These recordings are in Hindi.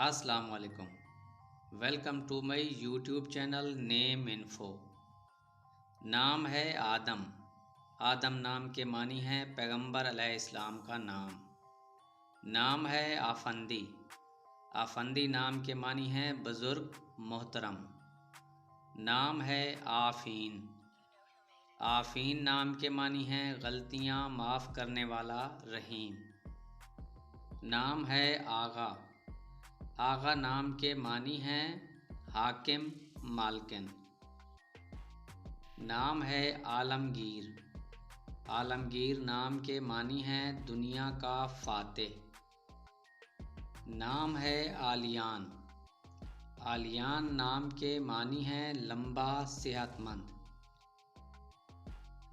अस्सलाम वालेकुम। Welcome to my YouTube channel name info. नाम है आदम। आदम नाम के मानी है पैगंबर अलैहिस्सलाम का नाम। नाम है आफंदी। आफंदी नाम के मानी है बुज़ुर्ग मोहतरम। नाम है आफ़ीन। आफ़ीन नाम के मानी है गलतियाँ माफ़ करने वाला रहीम। नाम है आगा। आगा नाम के मानी हैं हाकिम मालकिन। नाम है आलमगीर। आलमगीर नाम के मानी हैं दुनिया का फातेह। नाम है आलियान। आलियान नाम के मानी हैं लंबा सेहतमंद।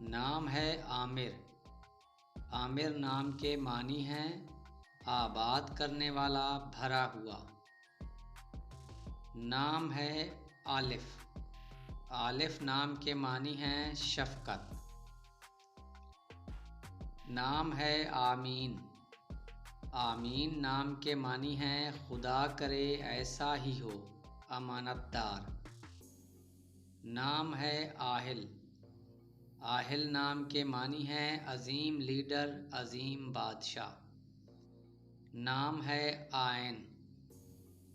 नाम है आमिर। आमिर नाम के मानी हैं आबाद करने वाला भरा हुआ। नाम है आलिफ। आलिफ नाम के मानी हैं शफ़क़त। नाम है आमीन। आमीन नाम के मानी हैं खुदा करे ऐसा ही हो, अमानतदार। नाम है आहिल। आहिल नाम के मानी हैं अजीम लीडर, अजीम बादशाह। नाम है आयन।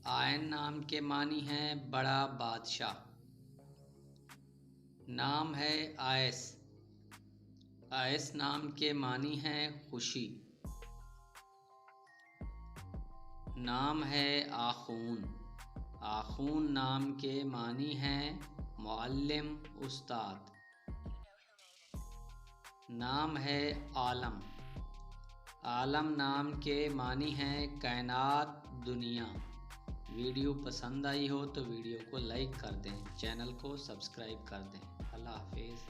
आयन नाम के मानी हैं बड़ा बादशाह। नाम है आयस। आयस नाम के मानी हैं खुशी। नाम है आखून। आखून नाम के मानी हैं मुअल्लिम, उस्ताद। नाम है आलम। आलम नाम के मानी हैं कायनात, दुनिया। वीडियो पसंद आई हो तो वीडियो को लाइक कर दें, चैनल को सब्सक्राइब कर दें। अल्लाह हाफिज़।